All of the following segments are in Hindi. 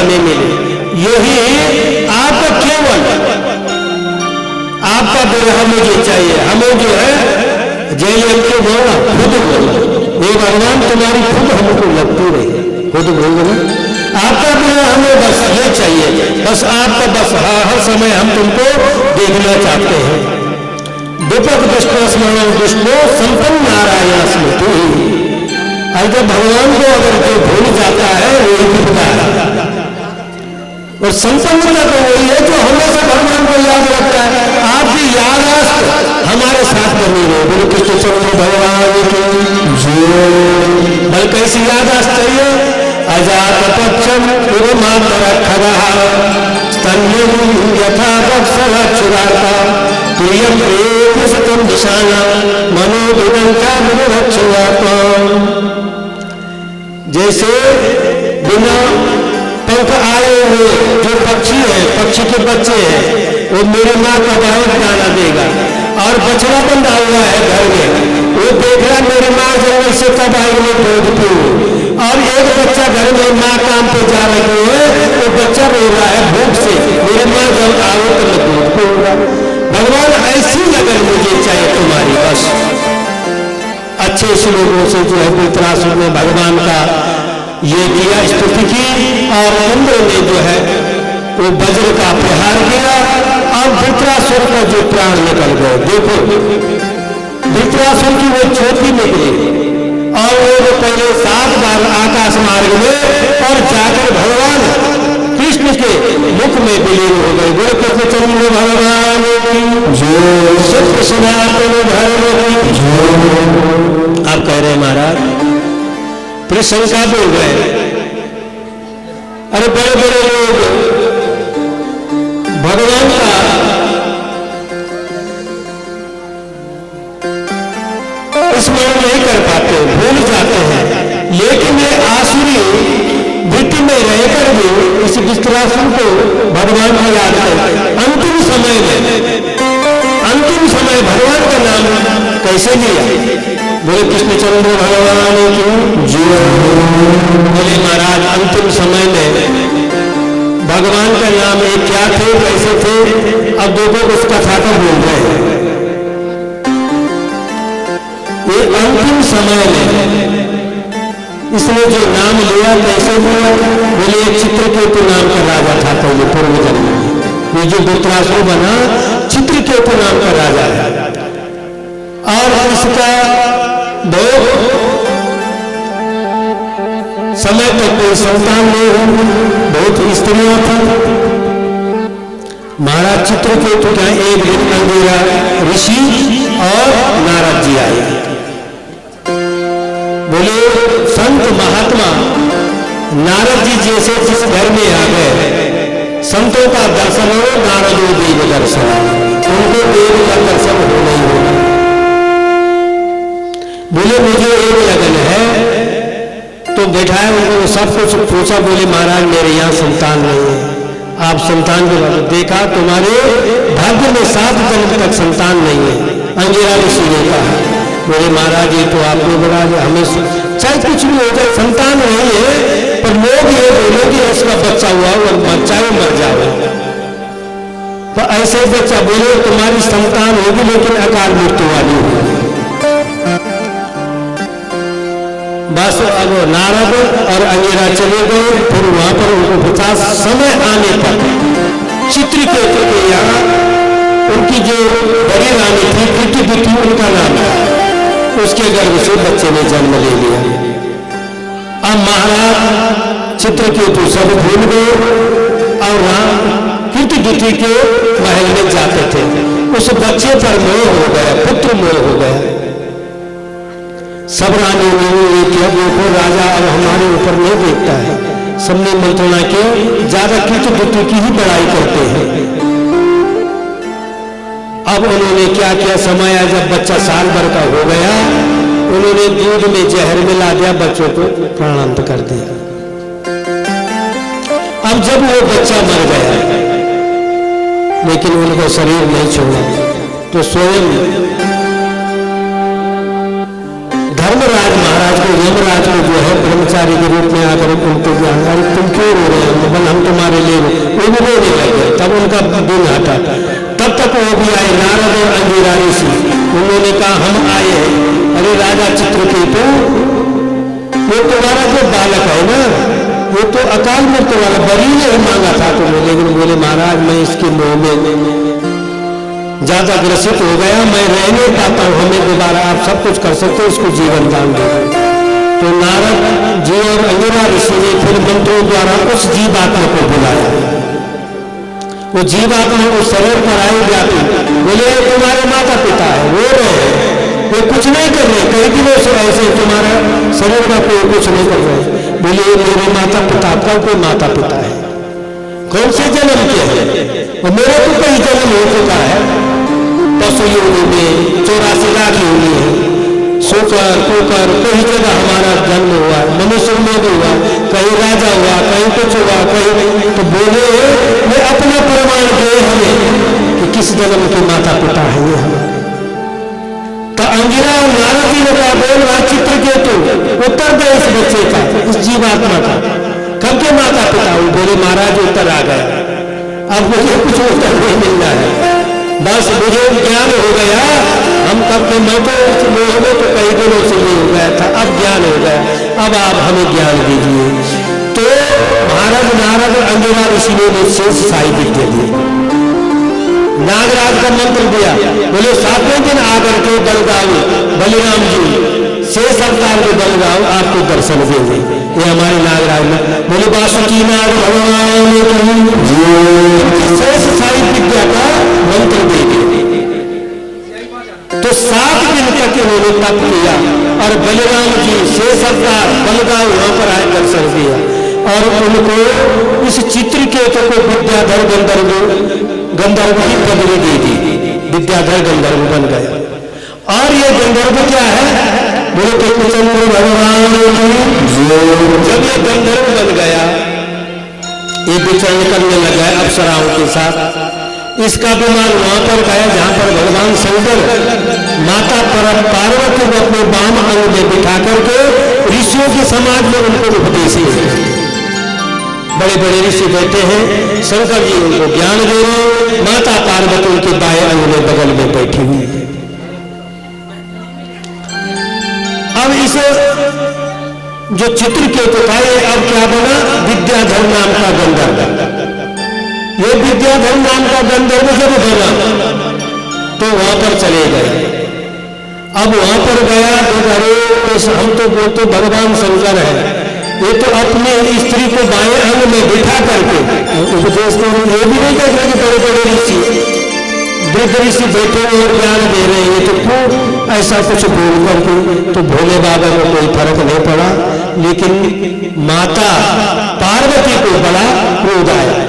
पाने मिले। यही आपका केवल आपका विरह मुझे चाहिए। हमें जो है जय के बोला खुद बोला, ये भगवान तुम्हारी खुद हमको लगती रही, खुद बोल ना आपका विरह हमें बस ये चाहिए, बस आपका बस हर समय हम तुमको देखना चाहते हैं। दीपक विष्णु स्मरण विष्णु संपन्न नारायण स्मृति। अगर भगवान को अगर कोई भूल जाता है वही विपदा है, और संपन्नता तो वही है जो हमेशा भगवान को याद रखता है। आपकी यादाश्त हमारे साथ बनी रहे। बोलो कृष्ण चंद्र भगवान की बल कैसी यादाश्त चाहिए? अजात पक्षम मातर खगा स्तन्यम यथा वत्सलक्षुराता प्रियम प्रेम सतम दिशाना मनोविदंता मनोरक्षुराता। जैसे बिना पंख आए हुए जो पक्षी है, पक्षी के बच्चे हैं, वो मेरी माँ का बहुत दाना देगा, और बछड़ा बंधा हुआ है घर में, वो देख रहा मेरी माँ जंगल से कब आएगी दूध पीऊं, और एक बच्चा घर में माँ काम पे जा रही है, वो बच्चा रो रहा है भूख से, मेरी माँ जब आओ तो मैं दूध पीऊंगा। भगवान ऐसी लगन मुझे चाहिए तुम्हारी, बस अच्छे श्लोकों से जो है धृतराष्ट्र ने भगवान का ये किया, स्तुति की, और इंद्र ने जो है वो वज्र का प्रहार किया, और धृतराष्ट्र का जो प्राण निकल गए। देखो धृतराष्ट्र की वो चोटी निकली, और वो पहले 7 बार आकाश मार्ग में और जाकर भगवान कृष्ण के मुख में विलीन हो गए। गुरु कृष्ण चंद्र भगवान जो सत्य सनातन धर्म की। आप कह रहे महाराज शंका बोल रहे, अरे बड़े बड़े लोग भगवान का स्मरण नहीं कर पाते, भूल जाते हैं, लेकिन ये आसुरी वृत्ति में रहकर भी इस विस्तरासन को भगवान को याद करते। अंतिम समय भगवान का नाम कैसे लिया? बोले कृष्णचंद्र भगवान की जय। बोले महाराज अंतिम समय में भगवान का नाम एक क्या थे, कैसे थे, अब देखो उस कथा का बोल रहे हैं। ये अंतिम समय में इसने जो नाम लिया कैसे लिया? बोले एक चित्रकेतु नाम का राजा था पहले पूर्व जन्म में, ये जो धृतराष्ट्र बना चित्रकेतु नाम का राजा है, और इसका बहुत समय तक कोई संतान नहीं हुई, बहुत स्त्रियां थी। महाराज चित्रकेतु का एक दिन अंधेरा ऋषि और नारद जी आए। बोले संत महात्मा नारद जी जैसे जिस घर में आ गए, संतों का दर्शन हो, नारदो देव दर्शन, उनको देव का दर्शन हो नहीं होगा। बोले मुझे एक लगन है, तो बैठाया उनको सब कुछ पूछा। बोले महाराज मेरे यहाँ संतान नहीं है, आप संतान के बारे में देखा, तुम्हारे भाग्य में 7 जन्म तक संतान नहीं है, अंगिरा ऋषि ने कहा। बोले महाराज ये तो आपने बड़ा, हमें चाहे कुछ भी हो जाए संतान नहीं है, पर लोग ये बोले कि इसका बच्चा हुआ और बच्चा ही मर जाओ, तो ऐसे बच्चा बोले तुम्हारी संतान होगी लेकिन अकाल मृत्यु वाली होगी। बस अब नारद और अंगिरा चले गए। फिर वहां पर उनको 50 समय आने पर चित्रकेतु के यहाँ उनकी जो बड़ी रानी थी कृतिवती उनका नाम था, उसके गर्भ से बच्चे ने जन्म ले लिया। अब महाराज चित्रकेतु सब भूल गए और वहां कृतिवती के महल में जाते थे। उस बच्चे पर मोह हो गया, पुत्र मोह हो गया। सब रानी ने किया, देखो राजा अब हमारे ऊपर नहीं देखता है, सबने मंत्रणा की, ज्यादा कृतिवती की ही बड़ाई करते हैं। अब उन्होंने क्या किया, समय आया जब बच्चा साल भर का हो गया, उन्होंने दूध में जहर मिला दिया, बच्चों को प्राणांत कर दिया। अब जब वो बच्चा मर गया, लेकिन उनका शरीर नहीं छोड़ा, तो स्वयं धर्मराज महाराज को यमराज को जो है ब्रह्मचारी के रूप में आकर उनको ज्ञान, अरे तुम क्यों रो रहे हो, बोल हम तुम्हारे लिए, वो भी रोने लगे। तब उनका दिन हटा। तब तक वो भी आए, नारद और अंगिरा ऋषि। उन्होंने कहा हम आए हैं। अरे राजा चित्रकेतु, वो तुम्हारा जो बालक है ना, वो तो अकाल मृत्यु वाला, बलि ने ही मांगा था तुम्हें, लेकिन बोले महाराज मैं इसके मोह में ज्यादा ग्रसित हो गया, मैं रह नहीं पाता हूं, हमें दोबारा आप सब कुछ कर सकते हो, इसको जीवन दान दो। तो नारद जी और अंगिरा ऋषि ने फिर मंत्रों द्वारा उस जीवात्मा को बुलाया। वो जीवात्मा उस शरीर पर आई जाती, बोले तुम्हारे माता पिता है, रो रहे हैं, वो कुछ नहीं कर रहे, कई दिनों से ऐसे तुम्हारा शरीर का कोई कुछ नहीं कर रहे। बोले मेरे माता पिता, आपका कोई माता पिता है, कौन से जन्म के हैं, और मेरा तो कई जन्म हो चुका है, पशु योनि में 84 लाख योनि है, सोकर कोकर कई जगह हमारा जन्म हुआ, मनुष्य में भी हुआ, कहीं राजा हुआ, कहीं कुछ हुआ, कहीं। तो बोले मैं अपना प्रमाण दे हमें कि किस जन्म के माता पिता है ये हमारे। तो अंगिरा और नारद जी ने कहा, बोल रहा चित्रकेतु, उत्तर दे इस बच्चे का, इस जीवात्मा का, कब के माता पिता हूं। बोले महाराज उत्तर आ गया, अब मुझे कुछ उत्तर नहीं मिलना है, बस मुझे ज्ञान हो गया, हम कब के, मैं तो इस मोह में तो कई दिनों से नहीं हो गया था, अब ज्ञान हो गया, अब आप हमें ज्ञान दीजिए। तो महाराज नारद अंगिरा ऋषि ने शेष साई विद्या दी, नागराज का मंत्र दिया। बोले 7वें दिन आकर के बलगाऊ बलिराम जी शेष अवतार में बलगाऊ आपको दर्शन देंगे, ये हमारे नागराज में। बोले वासुकी नाग भगवान की शेष साई विद्या का मंत्र देंगे। तो 7 दिन तक इन्होंने तप किया और बलिराम जी शेष अवतार बलगाऊ वहां पर आए, दर्शन दिया और उनको इस चित्रकेतु को विद्याधर गंधर्व की पदवी दे दी, विद्याधर गंधर्व बन गया। और ये गंधर्व क्या है, बोले तो चंद्र भगवान जब ये गंधर्व बन गया, ये विचरण करने लगा अप्सराओं के साथ। इसका विमान वहां पर गया जहां पर भगवान शंकर माता पार्वती को अपने वाम अंग में बिठा करके ऋषियों के समाज में उनको उपदेश दिए। बड़े बड़े ऋषि बैठे हैं, शंकर जी उनको ज्ञान दे रहे, माता पार्वती उनके बाएं अंग में बगल में बैठी हुई है। अब इसे जो चित्रकेतु था, ये अब क्या बना, विद्याधर नाम का गंधर्व। ये विद्याधर नाम का गंधर्व जब बना तो वहां पर चले गए। अब वहां पर गया तो अरे हम तो बोलते भगवान शंकर है, ये तो अपने स्त्री को बाएं अंग में बिठा करके उपदेश को, ये भी नहीं कहते कि बड़े बड़े ऋषि वृद्ध ऋषि बैठे और ज्ञान दे रहे हैं, तो क्यों ऐसा कुछ बोल करके। तो भोले बाबा को कोई फर्क नहीं पड़ा, लेकिन माता पार्वती को बड़ा क्रोध आया।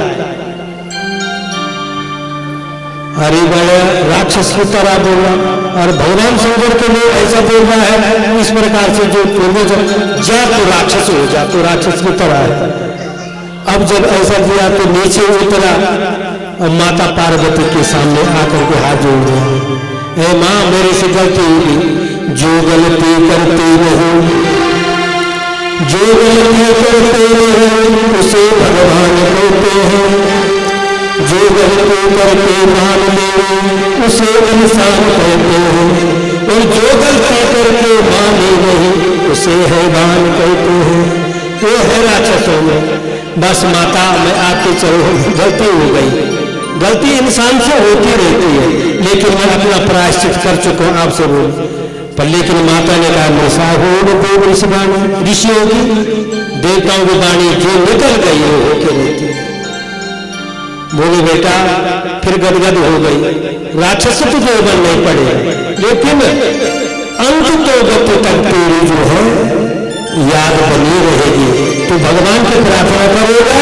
अरे बड़ा राक्षस की तरह बोला, और भगवान शंकर के लिए ऐसा बोल रहा है इस प्रकार से, जो पूर्वज जा तो राक्षस हो जा, तो राक्षस की तरह है। अब जब ऐसा किया तो नीचे उतरा और माता पार्वती के सामने आकर के हाथ जोड़ दिया, ए माँ मेरे से गलती होगी, जो गलती करते रहो, जो गलती करते रहो उसे भगवान कहते हैं, जो गलती करके मान ले उसे इंसान कहते हैं, और जो गलती करके माने नहीं उसे हैवान कहते हैं। वो है राक्षसों में। बस माता मैं आपके चरणों में गलती हो गई, गलती इंसान से होती रहती है, लेकिन मैं अपना प्रायश्चित कर चुका हूं आपसे बोल पर। लेकिन माता ने कहा नशा हो देव ऋषिवाणी, ऋषियों की देवताओं की वाणी जो निकल गई वो होके रहती है। बोले बेटा फिर गदगद हो गई, राक्षस तो जो बनने पड़े, लेकिन अंत तो गति तक तेरी जो है याद बनी रहेगी, तो भगवान की प्रार्थना करेगा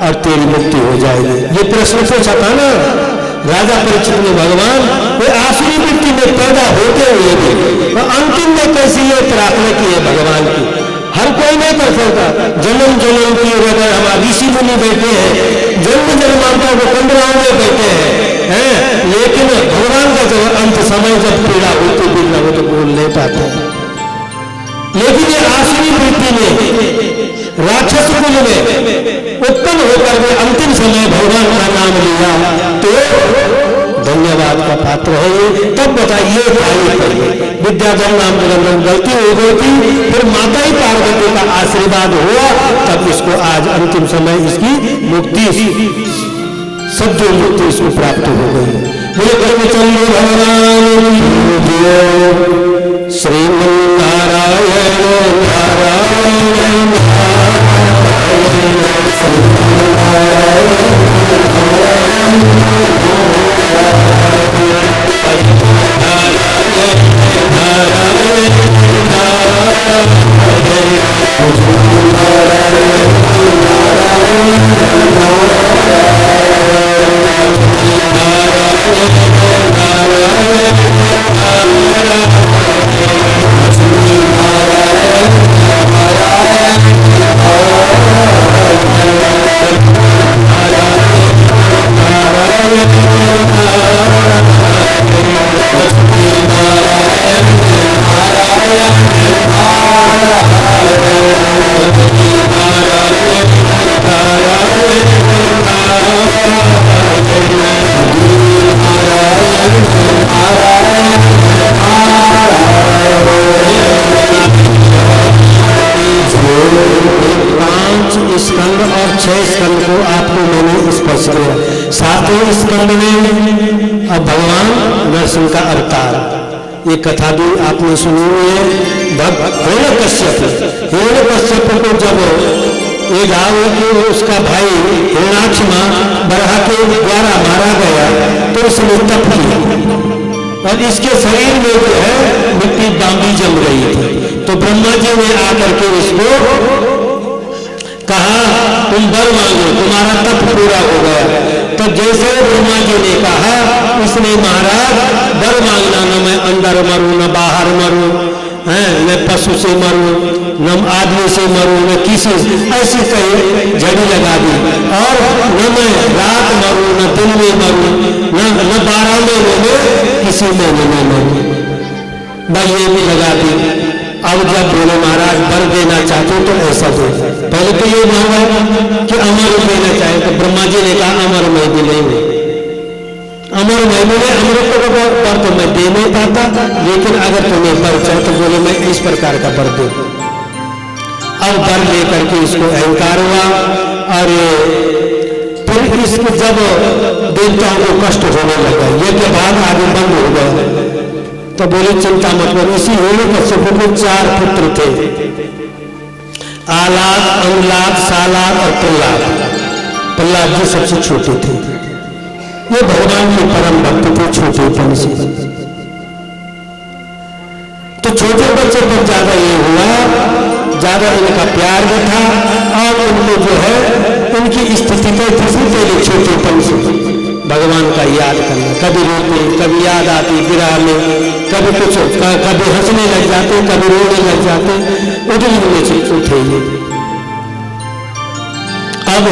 और तेरी मुक्ति हो जाएगी। ये प्रश्न पूछा था ना राजा परीक्षित ने, भगवान वो आसुरी वृत्ति में पैदा होते हुए भी और अंतिम में कैसी ये प्रार्थना की है भगवान की, हर कोई नहीं कर सकता। जन्म जन्म की अगर हमारे ऋषि मुनि बैठे हैं, जन्म जन्मांतरों को कंडराओं में बैठे हैं, लेकिन भगवान का जब अंत समय जब पीड़ा होती भी ना हो तो बोल नहीं पाते। लेकिन ये आसुरी वृत्ति में राक्षस कुल में उत्पन्न होकर के अंतिम समय भगवान का नाम लिया तो धन्यवाद का पात्र है ये। तब बताइए विद्याधर नाम गलती हो गई थी, फिर माता ही पार्वती का आशीर्वाद हुआ, तब इसको आज अंतिम समय इसकी मुक्ति सद्य मुक्ति इसको प्राप्त हो गई। बोले कर्मचंद्र भगवान श्रीमन्नारायण नारायण ये कथा भी आपने सुनी है। हिरण्यकश्यप को जब ये गाँव कि उसका भाई हिरण्याक्ष बराह के द्वारा मारा गया तो उसने तप किया और इसके शरीर में जो है मिट्टी बांबी जम रही थी। तो ब्रह्मा जी ने आकर के इसको कहा तुम वर मांगो, तुम्हारा तप पूरा हो गया। तो जैसे ब्रह्मा जी ने कहा उसने महाराज वर मांगना, न मैं अंदर मरूं न बाहर मरूं, न पशु से मरूं न आदमी से मरूं न किसी, ऐसी कई झड़ी लगा दी। और न मैं रात मरूं न दिन में मरूं, न 12 महीनों में किसी महीने में मरूं, बस ये भी लगा दी। अब जब बोले महाराज वर देना चाहते तो ऐसा दो, पहले तो ये मांगा कि अमर देना चाहे, तो ब्रह्मा जी ने कहा अमर मैं भी नहीं, अमर मैं भी नहीं, अमृत का तो मैं दे नहीं पाता, लेकिन अगर तुम्हें वर चाहे तो बोले मैं इस प्रकार का वर दे। अब वर लेकर के इसको अहंकार हुआ और फिर इसको जब देवताओं को कष्ट होने लगा, ये के बाद आगे बंद हो गया। तो बोले चिंता मत करो। इसी हिरण्यकश्यप को 4 पुत्र थे, आलाद, अनुलाद, सालाद और प्रहलाद। प्रहलाद जी सबसे छोटे थे। ये भगवान के परम भक्त थे छोटेपन से। तो छोटे बच्चे पर ज्यादा ये हुआ, ज्यादा इनका प्यार भी था और उनको जो है उनकी स्थिति पर पहले छोटेपन से भगवान का याद करना, कभी रोते कभी याद आती विरह में, कभी कुछ कभी हंसने लग जाते कभी रोने लग जाते, उठने से उठे। अब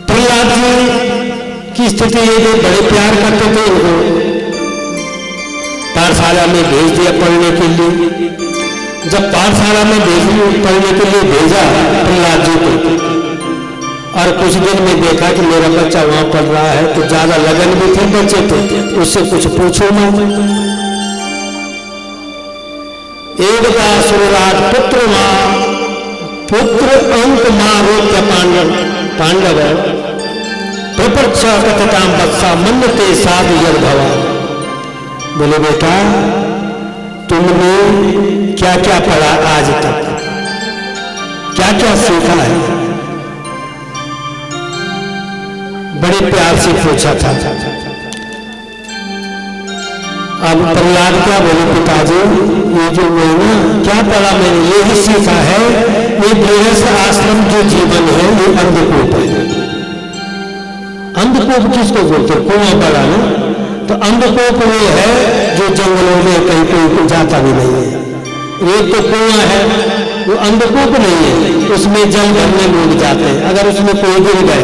प्रहलाद जी की स्थिति ये जो बड़े प्यार करते थे उनको पाठशाला में भेज दिया पढ़ने के लिए। जब पाठशाला में पढ़ने के लिए भेजा प्रहलाद जी को, और कुछ दिन में देखा कि मेरा बच्चा वहां पढ़ रहा है, तो ज्यादा लगन भी थे बच्चे थे, उससे कुछ पूछो ना। एकदा सुरराज पुत्र अंक मारोप्य पांडव प्रपक्ष कथताम बत्सा मन्नते साधु यद भवा। बोले बेटा तुमने क्या क्या पढ़ा आज तक, क्या क्या सीखा है? बड़े प्यार से पूछा था। अब प्रहलाद क्या बोले पिताजी, ये जो मैंने क्या पढ़ा मैंने यही सीखा है, ये गृहस्थ आश्रम जो जीवन है ये अंधकूप है। अंधकूप किसको बोलते? कुआं पड़ा ना, तो अंधकूप वो है जो जंगलों में कहीं कोई जाता भी नहीं है। एक तो कुआं है वो अंधकूप नहीं है, उसमें जल भरने लोग जाते हैं। अगर उसमें कोई गिर गए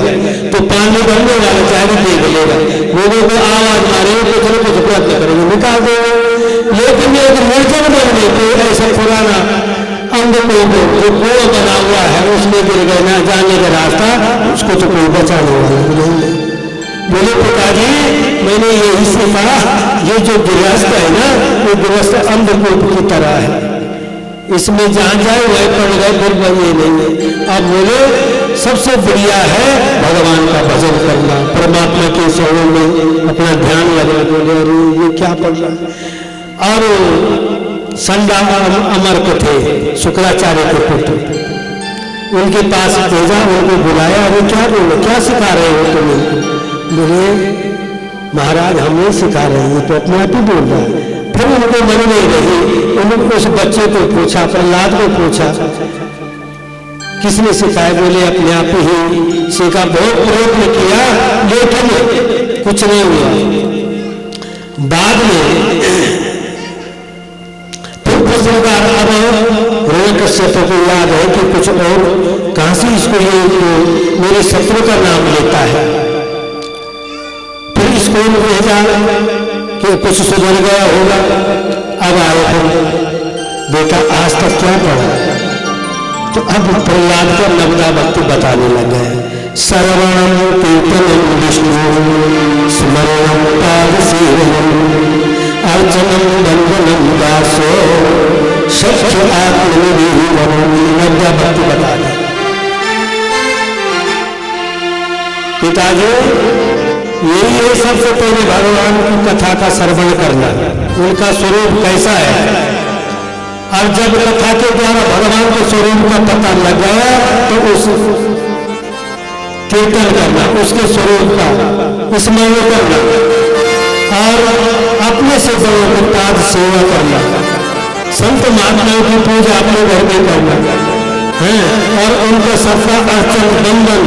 तो पानी भरने वाला चाहे देख लेगा, लोगों को आवाज मारेंगे, कुछ न कुछ प्रयत्न करेंगे, निकाल देंगे। लेकिन एक निर्जन वन में कोई ऐसा पुराना अंधकूप जो कुआं बना हुआ है उसमें गिर गए ना जाने का रास्ता, उसको तो कोई बचाने वाला नहीं। बोले पिताजी मैंने यही सीखा, ये जो गृहस्थ है ना वो गृहस्थ अंधकूप की तरह है, इसमें जहां जाए वही पड़ गए, फिर ये नहीं है। अब बोले सबसे बढ़िया है भगवान का भजन करना, परमात्मा के स्वरूप में अपना ध्यान लगना। बोले अरे ये क्या पड़ रहा है। और संडा अमर्क थे शुक्राचार्य के पुत्र, उनके पास भेजा, उनको बुलाया, अरे क्या बोलो क्या सिखा रहे हो तुम्हें। बोले महाराज हम नहीं सिखा रहे हैं, तो अपने आप ही बोल रहा है। फिर उनको मन नहीं रही, उन्होंने उस बच्चे को पूछा, प्रहलाद को पूछा किसने सिखाया। बोले अपने आप ही सीखा, बहुत प्रयत्न किया लेकिन कुछ नहीं हुआ। बाद में फिर प्रश्नकार अब हिरण्यकश्यप को याद है कि कुछ और कहां से इसको ये मेरे शत्रु का नाम लेता है। फिर इसको भेजा कि कुछ सुधर गया होगा। अब आए फिर बेटा आज तक क्या पढ़ा, तो अब प्रहलाद को नवदा भक्ति बताने लग गए। सर्वणम कीर्तनम विष्णु स्मरणम पाद सेवनम अर्चनम वंदनम दासो सख्य आत्मनिवेदनम, नवदा भक्ति बता दी। पिताजी यही है सबसे पहले भगवान की कथा का श्रवण करना, उनका स्वरूप कैसा है। और जब कथा के द्वारा भगवान के स्वरूप का पता लग गया तो उस कीर्तन करना, उसके स्वरूप का स्मरण करना और अपने से बड़ों के पाद सेवा करना, संत महात्माओं की पूजा अपने घर में करना है और उनका सबका अर्चन बंधन,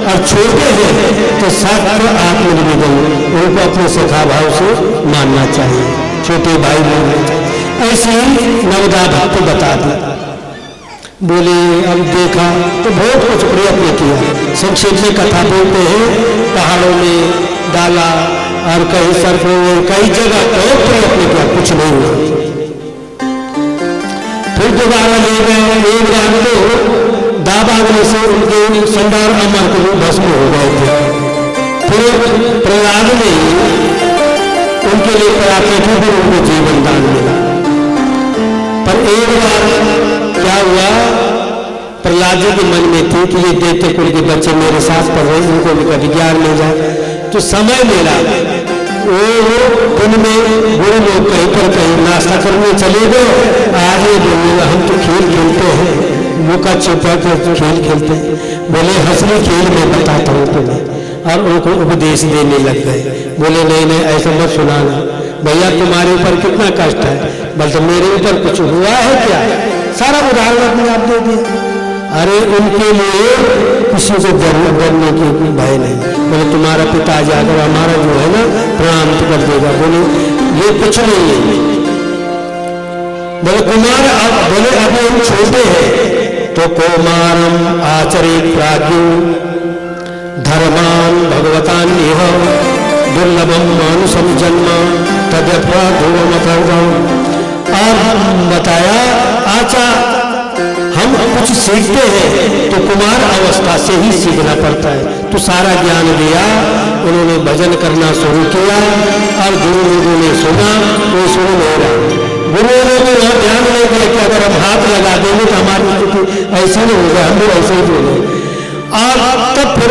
और छोटे हैं तो साथ आत्मनिवेदन, उनको अपने सखा भाव से मानना चाहिए, छोटे भाई मानना चाहिए। ऐसे ही नवदा भक्ति बता दी। बोले अब देखा तो बहुत कुछ प्रयत्न किया, संक्षेप में कथा बोलते हैं, पहाड़ों में डाला और कहीं सर्फों में कई जगह बहुत प्रयत्न किया, कुछ नहीं हुआ। फिर दोबारा ले गए, एक बार तो दाबागने से उनके संडार अमर को भस्म हो गए थे। फिर प्रहलाद ने उनके लिए प्रार्थना की, फिर उनको जीवन दान मिला। पर एक बार क्या हुआ, प्रहलाद जी के मन में थी कि ये देवते कुल के बच्चे मेरे साथ पढ़ रहे, उनको भी कभी ज्ञान मिल जाए। तो समय मिला, वो दिन में गुरु लोग कहीं पर कहीं नाश्ता करने चले गए। आज ये बोलेगा हम तो खेल खेलते हैं, मुका छुपा कर खेल खेलते हैं। बोले हंसने खेल में बताता हूँ तुम्हें, और उनको उपदेश देने लग गए। बोले नहीं नहीं ऐसा मत सुनाना भैया, तुम्हारे ऊपर कितना कष्ट है, बल्कि मेरे ऊपर कुछ हुआ है क्या, सारा उदाहरण अपने आप दे दिया। अरे उनके लिए किसी को डरने की भय नहीं। बोले तुम्हारा पिता जाकर हमारा जो है ना प्रणाम कर देगा। बोले ये कुछ नहीं है। बोले कुमार अब बोले अभी हम छोटे हैं तो कौमारम आचरित प्राज्ञो धर्मान भगवतान इह दुर्लभम मानुषम जन्म तद्यथा ध्रुवम। और बताया आचा हम कुछ सीखते हैं तो कुमार अवस्था से ही सीखना पड़ता है। तो सारा ज्ञान दिया, उन्होंने भजन करना शुरू किया और गुरु लोगों ने सुना, वो सुन नहीं रहा। गुरुओं ने भी वह ध्यान नहीं दिया कि अगर हम हाथ लगा देंगे तो हमारी स्थिति ऐसी नहीं होगा, हम लोग ऐसे ही बोले। और तब फिर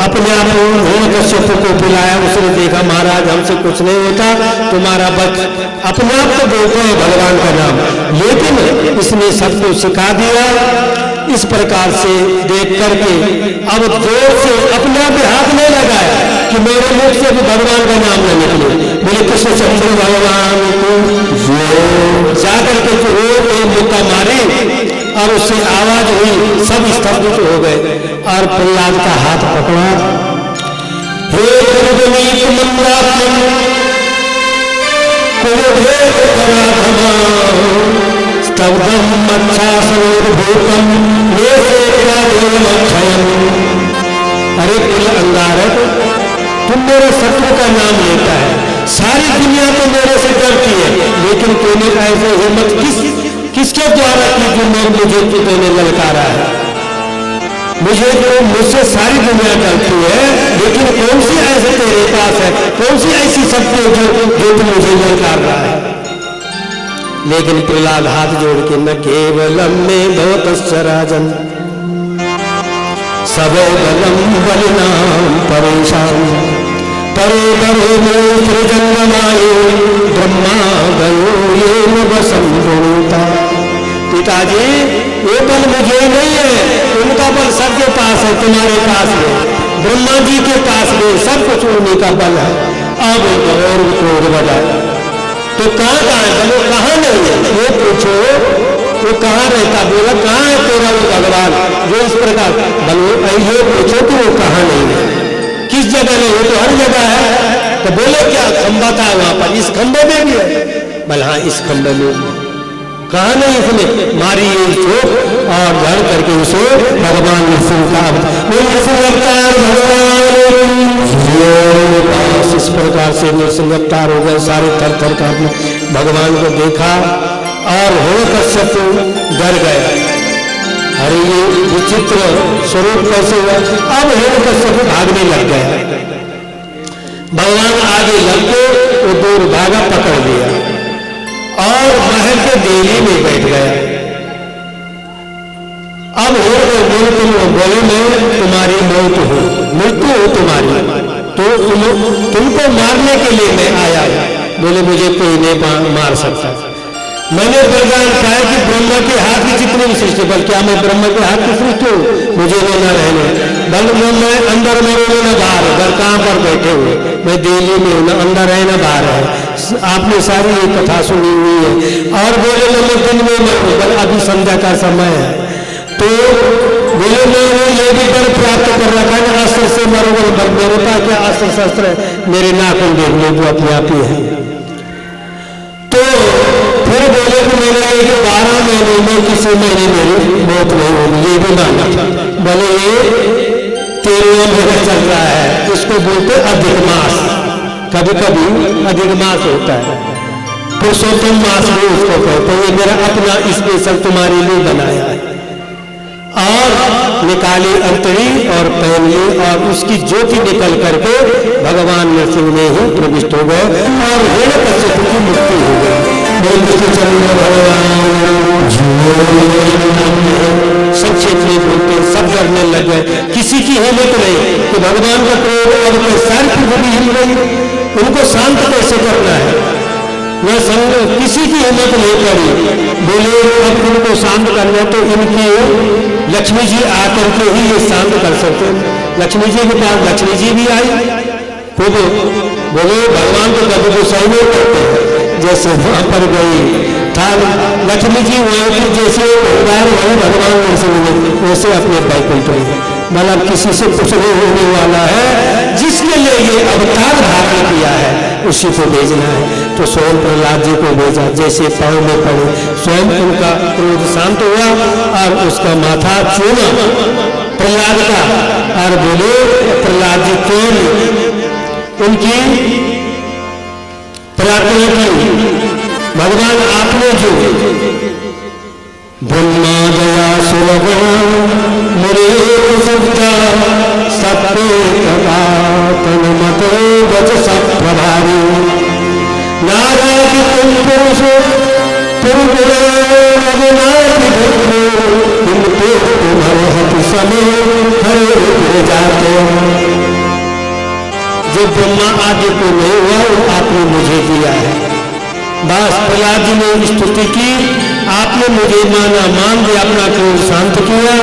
अपने आप हिरण्यकश्यप को बुलाया, उसने देखा महाराज हमसे कुछ नहीं होता, तुम्हारा बच्चा अपने आप को बोलते हैं भगवान का नाम, लेकिन इसने सबको सिखा दिया। इस प्रकार से देख करके अब जोर से अपने आप हाथ नहीं लगाया कि मेरे मुख से भी भगवान का नाम न निकले। बोले कृष्ण चंद्र भगवान को जाकर के वो मुक्का मारे और उससे आवाज हुई, सब स्तब्ध हो गए। और प्रहलाद का हाथ पकड़ा, हे गुरुगणित मंदात्मन कुरुभेद पराधमा स्तब्धम मच्छासनोर्भूतम लेसेक्षयम। अरे कुल अंगारक, तुम मेरे शत्रु का नाम लेता है, सारी दुनिया तो मेरे से डरती है, ऐसे हिम्मत किसके द्वारा की जो मुझे तूने ललकारा है? मुझसे सारी दुनिया डरती है, लेकिन कौन सी ऐसे तेरे पास है, कौन सी ऐसी शक्ति जो तू मुझे ललकार रहा है? लेकिन प्रहलाद हाथ जोड़ के न केवलम में भवतश्च राजन सबे बलम बलिनाम परेशान परे परे में सृजन्यमाये ब्रह्मा गयो ये वसम गुणता। पिताजी ये बल मुझे नहीं है, उनका बल सबके पास है, तुम्हारे पास है, ब्रह्मा जी के पास में सब कुछ उन्हीं का बल है। अब और क्रोध बढ़ा तो कहाँ है बोलो, कहाँ नहीं है ये पूछो, वो कहाँ रहता? बोला कहाँ है तेरा वो भगवान जो इस प्रकार बोलो, ये पूछो कि वो कहाँ नहीं है, किस जगह नहीं है? तो हर जगह है। तो बोले क्या खंबा था वहां पर, इस खंबे में भी है? बोले हाँ इस खंबे में। कहा नहीं इसने मारी ये चोट और धड़ करके उसे भगवान इस प्रकार से नृसिंह अवतार हो गए, सारे थर थर का भगवान को देखा और हिरण्यकश्यप डर गया। अरे ये विचित्र स्वरूप कैसे हुआ? अब हिरण्यकश्यप भागने लग गया, भगवान आगे लग के वो दूर भागा, पकड़ लिया और महल के देवी में बैठ गया। अब बोले मैं तुम्हारी मृत्यु हो तुम्हारी, तो तुमको मारने के लिए मैं आया। बोले मुझे कोई नहीं मार सकता, मैंने वरदान पाया कि ब्रह्मा के हाथ की जितनी भी सृष्टि, बल्कि क्या मैं ब्रह्मा के हाथ की सृष्टि हूँ? मुझे न रहने, बल्कि मैं अंदर में हूँ न बाहर। घर कहाँ पर बैठे हुए, मैं दिल्ली में हूँ, न अंदर है न बाहर है। आपने सारी ये कथा सुनी हुई है। और बोले मैं दिन में मरूँ, बल अभी संध्या का समय है, तो बोले मैंने ये भी बल प्राप्त कर रखा है, अस्त्र से मरूंगा। मेरे पास क्या अस्त्र शस्त्र है? मेरे नाखून देख लो जो अपने आप ही है। तो फिर बोले कि मैंने 12 महीने में किसी महीने मेरी मौत नहीं होगी, ये भी माना। बोले ये 13वां महीना चल रहा है, इसको बोलते अधिक मास। कभी कभी अधिक मास होता है, पुरुषोत्तम मास भी उसको कहते हैं। ये मेरा अपना स्पेशल तुम्हारे लिए बनाया है। और निकाली अंतरी और पहनिए, और उसकी ज्योति निकल करके भगवान नरसिंह में ही प्रविष्ट हो गए और हिरण्यकश्यप की मुक्ति हो गई। संक्षेप में बोलते सब डरने लग गए, किसी की हिम्मत नहीं कि भगवान का क्रोध और सारी पृथ्वी हिल गई, उनको शांत कैसे करना है? वह किसी की हिम्मत नहीं करी। बोले अब उनको शांत करना तो इनकी लक्ष्मी जी आकर के ही ये शांत कर सकते हैं। लक्ष्मी जी के पास लक्ष्मी जी भी आई, खूब बोले भगवान को कभी गुस्सा नहीं करते, जैसे वहां पर गई था लक्ष्मी जी वहीं की, जैसे वही भगवान नरसिंह वैसे अपने बैकुंठ में। मतलब किसी से कुछ नहीं होने वाला है, जिसके लिए ये अवतार धारण किया है उसी को भेजना है। तो स्वयं प्रहलाद जी को भेजा, जैसे पांव में पड़े स्वयं उनका क्रोध शांत हुआ और उसका माथा चूमा प्रहलाद का, और बोले प्रहलाद जी कौन उनकी प्रार्थना की? भगवान आपने जो ब्रह्मा दया सुलभ मुरे सुविधा सत्य तन मत वच सब प्रभारी नारायण तुम पुरुष तुम्हारे समय हरे जाते। जो ब्रह्मा आदि को नहीं हुआ वो आपने मुझे दिया है। बस प्रहलाद जी ने स्तुति की, आपने मुझे माना, मान दिया, अपना क्रोध शांत किया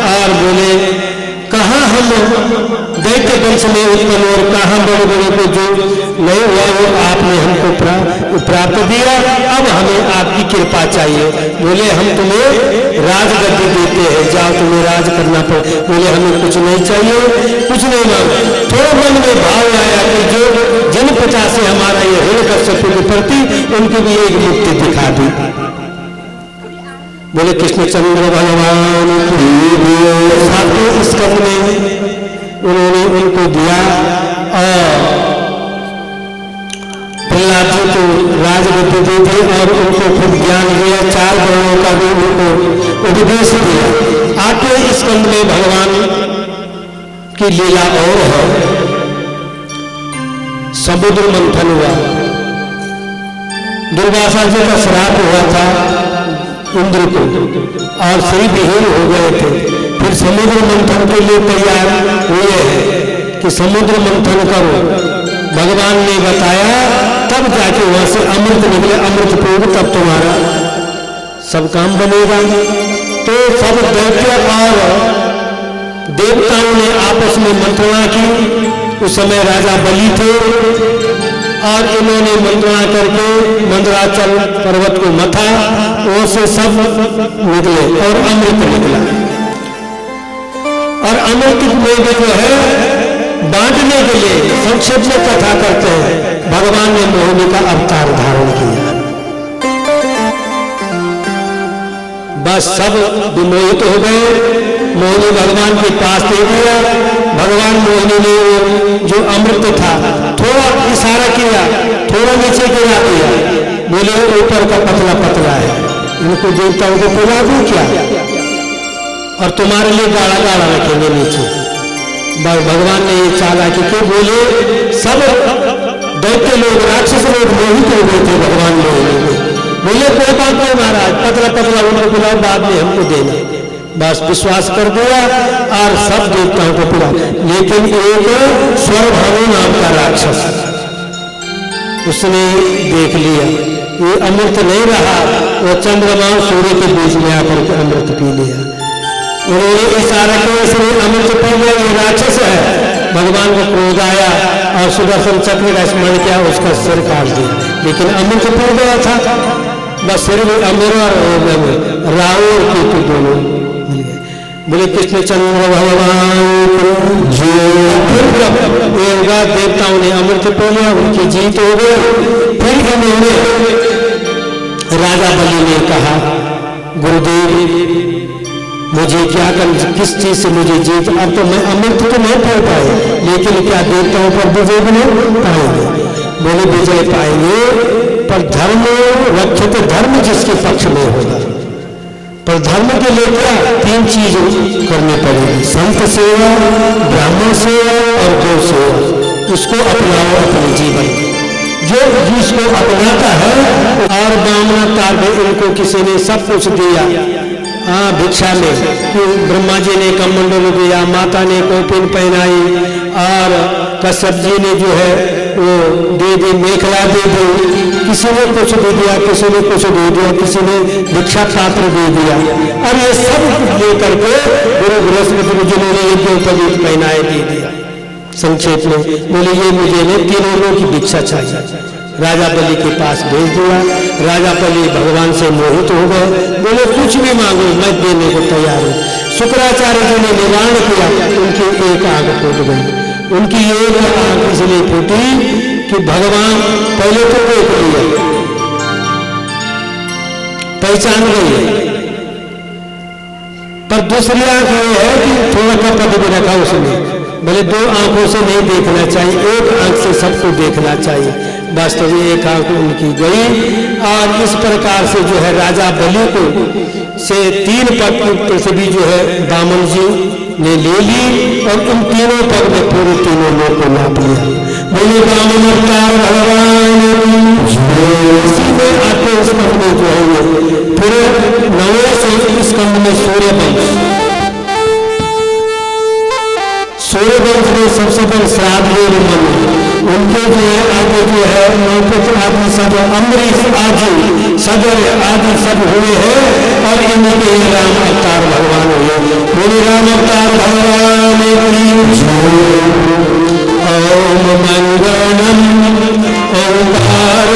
और बोले कहाँ हम दैत्य वंश में उत्पन्न और कहाँ बड़े बड़े को जो नहीं हुआ वो आपने हमको प्राप्त दिया, अब हमें आपकी कृपा चाहिए। बोले हम तुम्हें राजगद्दी देते हैं, जाओ तुम्हें राज करना पड़े। बोले हमें कुछ नहीं चाहिए, कुछ नहीं मांगे। थोड़ा मन में भाव आया कि जो जिन प्रजा से हमारा ये हिरण्यकश्यप के प्रति उनकी भी एक मुक्ति दिखा दी। बोले कृष्णचंद्र भगवान की स्कंद में उन्होंने उनको दिया और प्रहलाद जी को राजगद्दी दी दे दी और उनको खूब ज्ञान दिया, 4 वर्णों का भी उनको उपदेश दिया। 8वें स्कंद में भगवान की लीला और है। समुद्र मंथन हुआ, दुर्वासा जी का श्राप हुआ था इंद्र को और श्री विहीन हो गए थे। फिर समुद्र मंथन के लिए तैयार हुए हैं कि समुद्र मंथन करो, भगवान ने बताया, तब जाके वहां से अमृत निकले, अमृत पियोगे तब तुम्हारा सब काम बनेगा। तो सब दैत्य और देवताओं ने आपस में मंत्रणा की। उस समय राजा बलि थे और इन्होंने मंत्रणा करके मंदराचल पर्वत को मथा, वो से सब निकले और अमृत निकला। और अमृत में जो है बांटने के लिए संक्षेप में कथा करते हैं, भगवान ने मोहिनी का अवतार धारण किया। बस सब विमोहित हो गए, मोहिनी भगवान के पास दे दिया। भगवान मोहिनी ने जो अमृत था थोड़ा इशारा किया, थोड़ा नीचे गिरा दिया, बोले ऊपर का पतला पतला है, इनको देवताओं को पिला दूं क्या, और तुम्हारे लिए गाढ़ा गाढ़ा रखेंगे नीचे। भगवान ने ये चालाकी के बोले, सब दैत्य लोग, राक्षस लोग मोहित हो गए थे भगवान मोहिनी में। बोले कोई बात नहीं महाराज, पतला पतला उनको पिलाओ, बाद में हमको देना। बस विश्वास कर दिया और सब देवताओं को पिला। लेकिन एक स्वरभानु नाम का राक्षस, उसने देख लिया ये अमृत नहीं रहा, वो चंद्रमा सूर्य के बीच में आकर के अमृत पी लिया। उन्होंने इशारा किया, इसने अमृत पी लिया, ये राक्षस है। भगवान को क्रोध आया और सुदर्शन चक्र का स्मरण किया, उसका सिर काट दिया। लेकिन अमृत पी गया था, बस सिर में अमृत और राहु और केतु दोनों मिल गए। बोले कृष्ण चंद्र भगवान देवताओं ने अमृत पी लिया, उनकी जीत हो गई। फिर इन्होंने राजा बलि ने कहा, गुरुदेव मुझे क्या कर, किस चीज से मुझे जीत, अब तो मैं अमृत तो नहीं पा पाए, लेकिन क्या देवताओं पर विजय नहीं पाएंगे। बोले विजय पाएंगे, पर धर्म रक्षित, धर्म जिसके पक्ष में होगा। पर धर्म के लिए क्या 3 चीज करनी पड़ेगी, संत सेवा, ब्राह्मण सेवा और गौ सेवा। उसको अपनाओ अपने जीवन। जो जिसको अपनाता है, और ब्राह्मण कार्य इनको किसी ने सब कुछ दिया भिक्षा में, कि ब्रह्मा जी ने कमंडल दिया, माता ने कोपिन पहनाई, और कश्यप जी ने जो है वो दे दी, मेखला दे दी, किसी ने कुछ दे दिया, किसी ने कुछ दे दिया, किसी ने भिक्षा पात्र दे दिया। और ये सब लेकर के गुरु बृहस्पति जिन्होंने यज्ञोपवीत पहनाए दे दिया। संक्षेप में बोले ये मुझे ने 3 लोगों की भिक्षा चाहिए। राजा बलि के पास भेज दिया। राजा बलि भगवान से मोहित हो गए, बोले कुछ भी मांगो मैं देने को तैयार हूँ। शुक्राचार्य जी ने निवारण किया, उनकी एक आंख फूट गई। उनकी एक आंख इसलिए फूटी कि भगवान पहले तो देख लिया, पहचान गई, पर दूसरी आंख ये है कि थोड़ा कपट भी रखा उसने। भले 2 आंखों से नहीं देखना चाहिए, एक आंख से सबको देखना चाहिए। वास्तव में एक आंख उनकी गई, और इस प्रकार से जो है राजा बलि को से 3 पग की पृथ्वी जो है वामन जी ने ले ली, और उन 3 पग में पूरे 3 लोग को नाप लिया। बोले वामन अवतार भगवान, इसी में 8वें स्कंद में जो है फिर 9वें स्कंद में सूर्यवंश में सबसे बड़े श्राद्ध मन, उनके जो है आगे जो है आदमी सब अम्बरीश आदि सब हुए हैं, और इनके राम अवतार भगवान हुए। बोले राम अवतार भगवान की ओम मंगलम ओंकार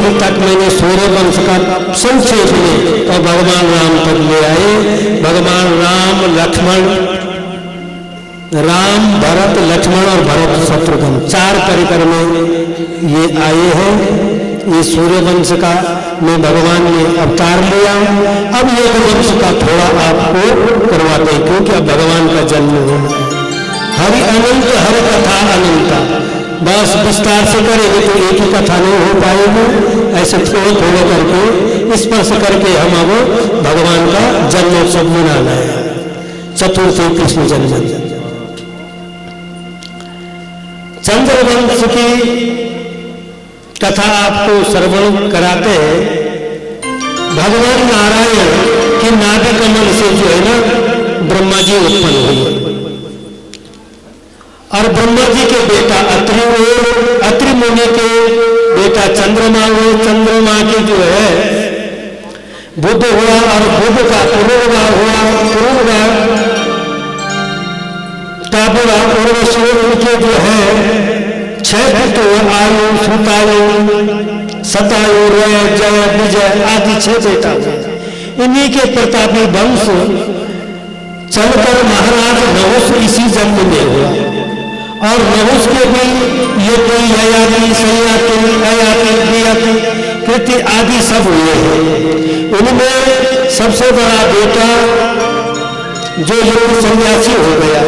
अंत तक मैंने सूर्य वंश का संक्षेप में और भगवान राम तक ले आए। भगवान राम लक्ष्मण, राम भरत लक्ष्मण और भरत शत्रुघ्न 4 परिकर में ये आए हैं। ये सूर्य वंश का में भगवान ने अवतार लिया। अब ये वंश का थोड़ा आपको करवाते हैं, क्योंकि अब भगवान का जन्म होना है। हरि अनंत हर कथा अनंता, बस विस्तार से करेंगे तो एक ही कथा नहीं हो पाएगी। ऐसे थोड़े थोड़े करके स्पर्श करके हम अब भगवान का जन्मोत्सव मनाना है। चतुर्थी कृष्ण जन्म। चंद्रवंश की कथा आपको श्रवण कराते हैं। भगवान नारायण की नाभि कमल से जो है ना ब्रह्मा जी उत्पन्न हुए, और ब्रह्मा जी के बेटा अत्रि हुए, अत्रि मुनि के बेटा चंद्रमा हुए, चंद्रमा के जो है बुध हुआ, और बुध का पुरुर्वा हुआ, पुरुर्वा का बुरा उर्वशी, उनके जो है 6 पुत्र हुए, आयु, सुतायु, सतायु, रय, जय, विजय आदि 6 बेटा हुए। इन्हीं के प्रतापी वंश चलकर महाराज नहुष इसी जन्म में हुआ, और नहुष के भी ये कोई ययाति, सयाति, अयाति, बियाति, कृति आदि सब हुए हैं। उनमें सबसे बड़ा बेटा जो योग सन्यासी हो गया,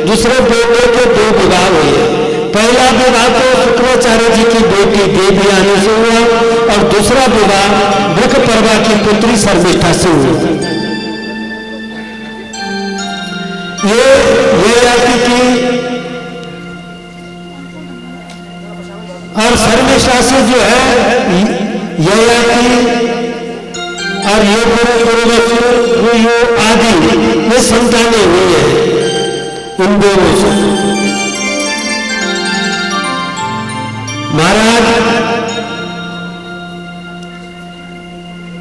दूसरे बेटे के 2 विवाह हुए। पहला विवाह तो शुक्राचार्य जी की बेटी देवयानी से हुआ, और दूसरा विवाह वृषपर्वा की पुत्री शर्मिष्ठा से हुआ। ये ययाति की और शर्मिष्ठा से जो है ययाति और ये आदि ये संतानें हुई है इन दोनों से। महाराज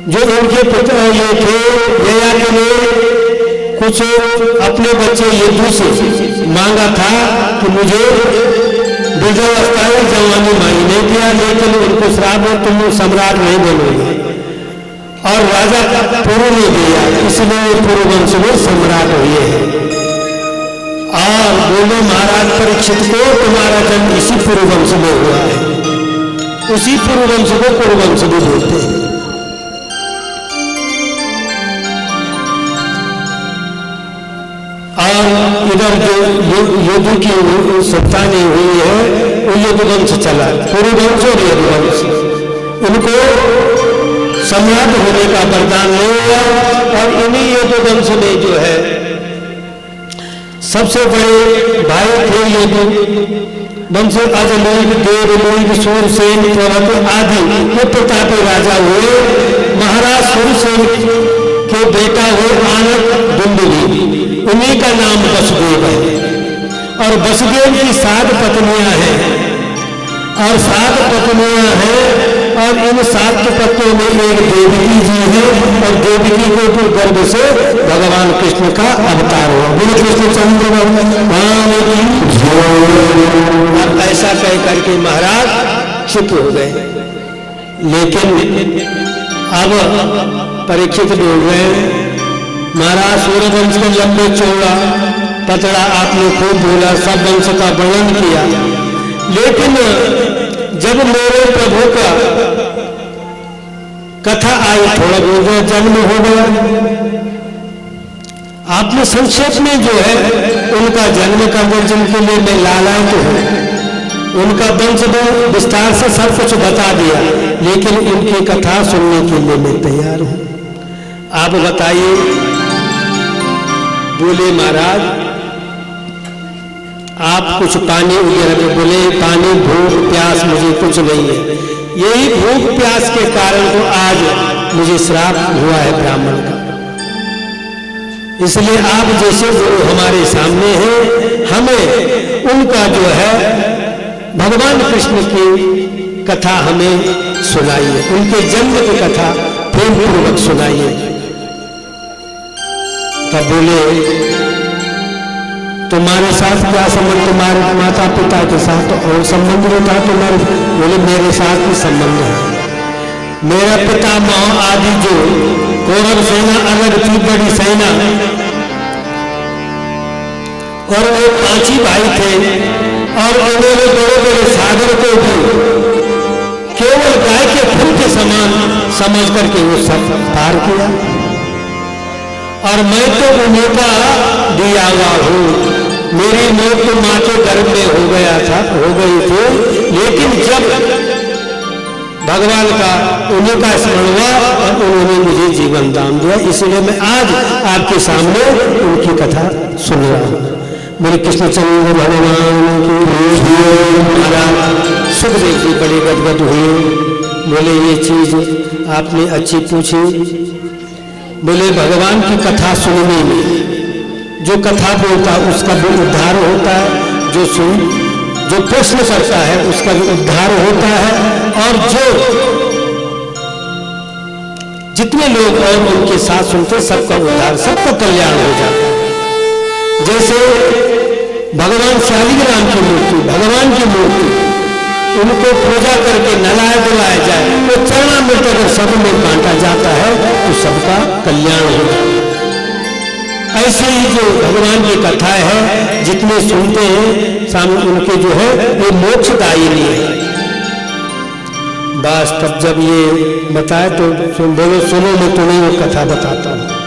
जो उनके पुत्र ये थे, ययाति ने कुछ अपने बच्चे यदु से मांगा था कि मुझे वृद्धावस्था में जवानी मांगी, नहीं किया, लेकिन उनको श्राप में तुम सम्राट नहीं बनोगे, और राजा पुरु ने दिया, इसलिए पुरु वंश में सम्राट हुए हैं। और बोलो महाराज परीक्षित को तुम्हारा जन्म इसी पुरु वंश में हुआ है, उसी पुरु वंश को पुरु वंश भी बोलते हैं। और इधर जो यदु की संतानें हुई है वो यदु वंश चला, पुरु वंश और यदु वंश, उनको सम्राट होने का वरदान नहीं हुआ। और इन्हीं यदु वंश में जो है सबसे बड़े भाई थे यदु वंश, अजलोक, देवलोक, सूरसेन, प्रवत आदि ये प्रतापी राजा हुए। महाराज सूरसेन के बेटा हुए आनक दुंदुभी, उन्हीं का नाम वसुदेव है, और वसुदेव की 7 पत्नियां हैं, और 7 पत्नियां हैं, और इन 7 पत्नियों में एक देवकी जी है, और देवकी के गर्भ से भगवान कृष्ण का अवतार हुआ। बोलो कृष्णचंद्र भगवान की। और ऐसा कह करके महाराज चुप हो गए। लेकिन अब परीक्षित बोल रहे हैं, महाराज सूर्यवंश के लंबे चौड़ा पतड़ा आपने खूब बोला, सब वंश का वर्णन किया, लेकिन जब मेरे प्रभु का कथा आई, थोड़ा बोल रहे जन्म हो गया, आपने संक्षेप में जो है उनका जन्म का वर्णन के लिए मैं लालायित हूं, उनका वंश विस्तार से सब कुछ बता दिया, लेकिन उनकी कथा सुनने के लिए मैं तैयार हूं। आप बताइए। बोले महाराज आप कुछ पानी वगैरह में, बोले पानी भूख प्यास मुझे कुछ नहीं है, यही भूख प्यास के कारण तो आज मुझे श्राप हुआ है ब्राह्मण का। इसलिए आप जैसे गुरु हमारे सामने हैं, हमें उनका जो है भगवान कृष्ण की कथा हमें सुनाइए, उनके जन्म की कथा प्रेम पूर्वक सुनाइए। तब बोले तुम्हारे साथ क्या संबंध, तुम्हारे माता पिता के साथ और संबंध होता है तुम्हारे? बोले मेरे साथ भी संबंध है, मेरा पितामह आदि जो कौरव सेना अलग थी, बड़ी सेना, और वो 5 ही भाई थे, और उन्होंने बड़े बड़े सागर को भी केवल गाय के फूल के समान समझ करके वो सब पार किया। और मैं तो उन्हीं का दिया हुआ हूं। मेरी मौत तो मां के गर्भ में हो गई थी, लेकिन जब भगवान का उन्हीं का स्मरण हुआ और उन्होंने मुझे जीवन दान दिया, इसलिए मैं आज आपके सामने उनकी कथा सुन रहा हूं। मेरे कृष्णचंद्र भगवान की महाराज सुखदेव जी बड़े गदगद हुए, बोले ये चीज आपने अच्छी पूछी। बोले भगवान की कथा सुनने में जो कथा बोलता है उसका भी उद्धार होता है, जो प्रश्न करता है उसका भी उद्धार होता है, और जो जितने लोग और उनके साथ सुनते सबका उद्धार, सबका कल्याण हो जाता है। जैसे भगवान शालिग्राम की मूर्ति, भगवान की मूर्ति, उनको पूजा करके नलाया धुलाया जाए तो चरणामृत अगर सब में बांटा जाता है तो सबका कल्याण हो जाता है। ऐसे ही जो भगवान की कथा है जितने सुनते हैं सामने उनके जो है वो मोक्षदायिनी है। बस तब जब ये बताए तो बोलो सुनो, मैं तुम्हें वो कथा बताता हूँ।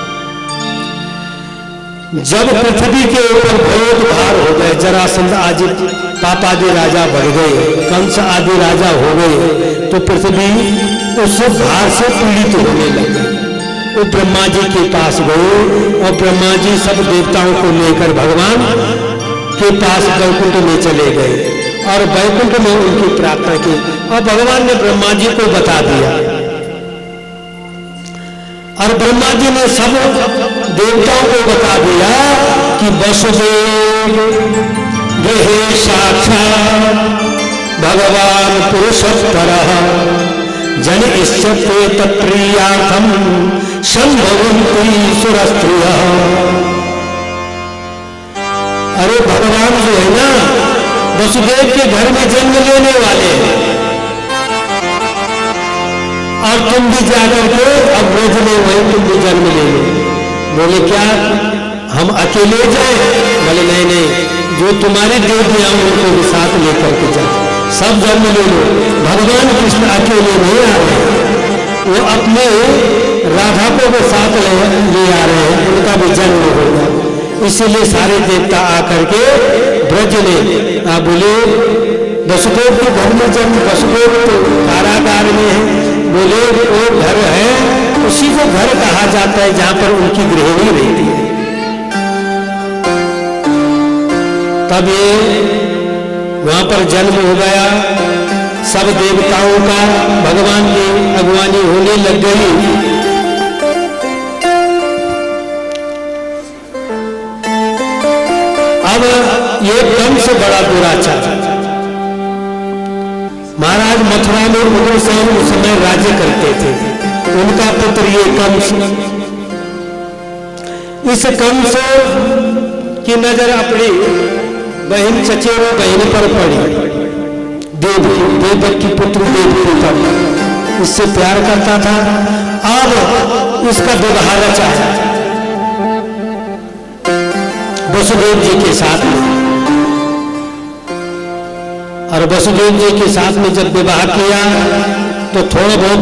जब पृथ्वी के ऊपर बहुत भार हो गए, जरासंध आदि पाप आदि राजा बढ़ गए, कंस आदि राजा हो गए, तो पृथ्वी उस भार से पीड़ित होने लगी। वो ब्रह्मा जी के पास गए और ब्रह्मा जी सब देवताओं को लेकर भगवान के पास वैकुंठ में चले गए और वैकुंठ में उनकी प्रार्थना की, और भगवान ने ब्रह्मा जी को बता दिया। और ब्रह्मा जी ने सब देवताओं को बता दिया कि वसुदेव गृहे साक्षात् भगवान पुरुषोत्तरः जन इष्यते तत्प्रियार्थम संभवन्ति सुरस्त्रियः। अरे भगवान जो है ना वसुदेव के घर में जन्म लेने वाले हैं, और तुम भी जाकर के अब ब्रज में वही तुम भी जन्म ले लो। बोले क्या हम अकेले जाए? बोले नहीं नहीं, जो तुम्हारी देवतियां उनको भी साथ लेकर के जाओ, सब जन्म ले लो। भगवान कृष्ण अकेले नहीं आ रहे, वो अपने राधा को भी साथ ले आ रहे हैं, उनका भी जन्म होगा। इसीलिए सारे देवता आकर के ब्रज में बोले वसुदेव के घर में जन्म, वसुदेव तो कारागार में है, बोले वो घर है उसी को घर कहा जाता है जहां पर उनकी गृहिणी रहती है। तब ये वहां पर जन्म हो गया, सब देवताओं का भगवान की अगवानी होने लग गई। अब ये कंस बड़ा दुराचार, महाराज मथुरा में उग्रसेन उस समय राज्य करते थे, उनका पुत्र ये कंस। इस कंस की नजर अपनी बहन चचेरी बहन पर पड़ी, देवक की पुत्र देवकी पर, इससे प्यार करता था। अब इसका विवाह रचा वसुदेव जी के साथ में, और वसुदेव जी के साथ में जब विवाह किया तो थोड़ा बहुत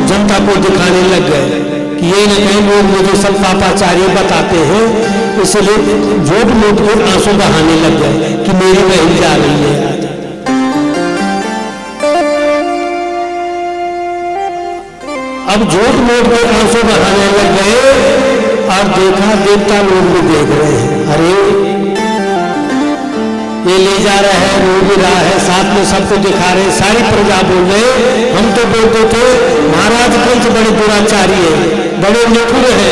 जनता को दिखाने लग गए कि ये न कहीं लोग मुझे सब पापाचार्य बताते हैं, इसलिए झूठ मूठ के आंसू बहाने लग गए कि मेरी बहन जा रही है। अब झूठ मूठ के आंसू बहाने लग गए और देखा देवता लोग भी देख रहे हैं, अरे ये ले जा रहा है, रो भी रहा है, साथ में सबको दिखा रहे, सारी प्रजा बोल रहे। हम तो बोलते थे महाराज कंस बड़े दुराचारी है, बड़े निपुण है,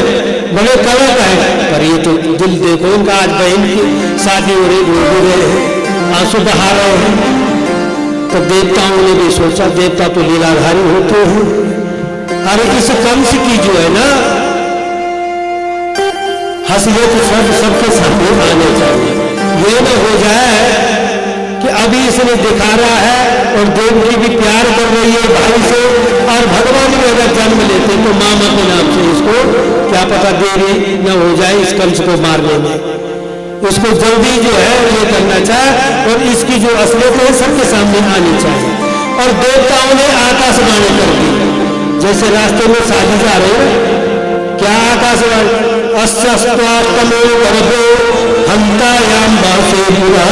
बड़े कड़क है, पर ये तो दिल देखो उनका, आज बहन की शादी हो रही, रो भी रहे हैं, आंसू बहा रहे हैं। तो देवताओं ने भी सोचा, देवता तो लीलाधारी होते हैं, अरे इस कंस की जो है ना हसीयत सबके सामने आने चाहिए। ये न हो जाए कि अभी इसने दिखा रहा है और देवकी भी प्यार कर रही है भाई से, और भगवान भी अगर जन्म लेते तो मामा के नाम से इसको क्या पता देरी न हो जाए इस कंस को मारने में। उसको जल्दी जो है ये करना चाहे और इसकी जो असलियत है सबके सामने आनी चाहिए। और देवताओं ने आकाशवाणी कर दी, जैसे रास्ते में शादी जा रहे हैं, क्या आकाशवाणी, अस्त्वात्मो गर्भो हंतायाम बासे बुरा।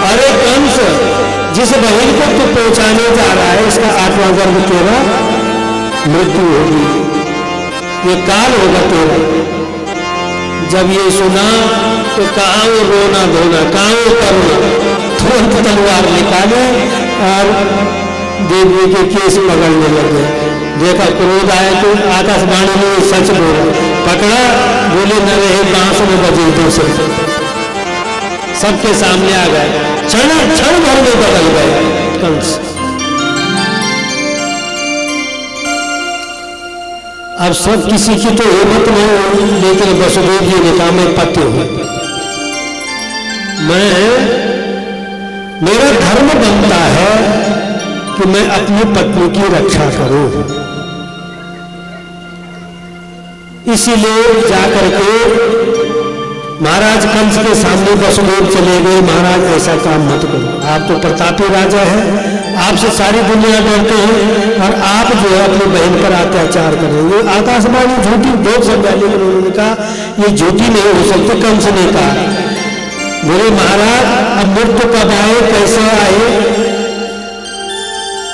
अरे कंस, जिस बहिन को तू पहुंचाने जा रहा है इसका 8वां गर्भ तेरा मृत्यु होगी, ये काल होगा तेरा। जब ये सुना तो कहाँ वो रोना धोना, कहाँ वो करुणा, तुरंत तलवार निकाले और देवी के केस पकड़ने लगे। देखा क्रोध आया तो आकाशवाणी ने सच बोला, पकड़ा, बोले न रहे बांस में बजे दूसरे, सबके सामने आ गए, क्षण भर में बदल गए कंस। अब सब किसी की तो हिम्मत नहीं, लेकिन वसुदेव जी ने कहा मैं पति हूं, मेरा धर्म बनता है कि मैं अपनी पत्नी की रक्षा करूं। इसीलिए जाकर के महाराज कंस के सामने वसुदेव चले गए, महाराज ऐसा काम मत करो, आप तो प्रतापी राजा हैं, आपसे सारी दुनिया डरते हैं और आप जो है अपनी बहन पर अत्याचार करेंगे। आकाशवाणी झूठी बहुत समझा, लेकिन उन्होंने कहा ये झूठी नहीं हो सकती। कंस ने कहा, बोले महाराज अब मृत्यु कब आए, कैसे आए,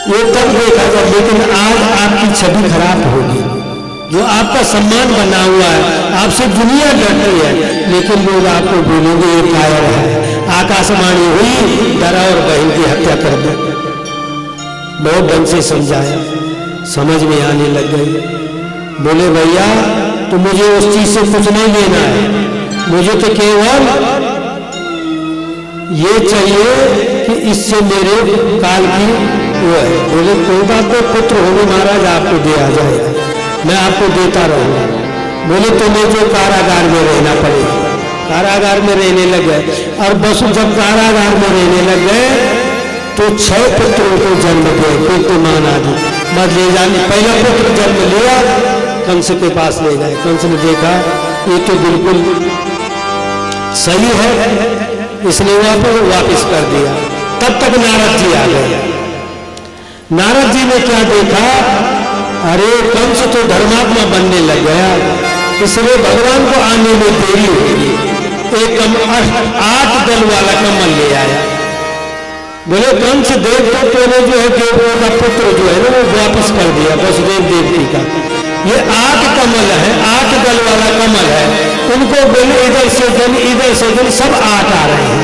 ये तब देखा जाए, लेकिन आज आपकी छवि खराब होगी, जो आपका सम्मान बना हुआ है, आपसे दुनिया डरती है, लेकिन लोग आपको बोलेंगे ये कायर है। आकाशवाणी हुई, डरा और बहन की हत्या कर दी। बहुत ढंग से समझाया, समझ में आने लग गई। बोले भैया तो मुझे उस चीज से कुछ नहीं लेना है, मुझे तो केवल ये चाहिए कि इससे मेरे काल की वो है। बोले कोई बात नहीं, पुत्र होंगे महाराज आपको दिया जाएगा, मैं आपको देता रहूंगा। बोले तुम्हें जो कारागार में रहना पड़ेगा। कारागार में रहने लग गए और बस जब कारागार में रहने लग गए तो 6 पुत्रों को जन्म दिए, कीर्तिमान आदि मत ले जाने। पहला पुत्र जन्म लिया, कंस के पास ले गए। कंस ने देखा ये तो बिल्कुल सही है, इसलिए वापिस कर दिया। तब तक नारद जी आ गए। नारद जी ने क्या देखा, अरे कंस तो धर्मात्मा बनने लग गया, इसलिए भगवान को आने में देरी होगी। एक 8 दल वाला कमल ले आया। बोले कंस देव तो ने जो है देवों का पुत्र जो है ना वो वापस कर दिया वसुदेव देवकी का। ये 8 कमल है, 8 दल वाला कमल है, उनको बोले इधर से जन सब 8 आ रहे हैं।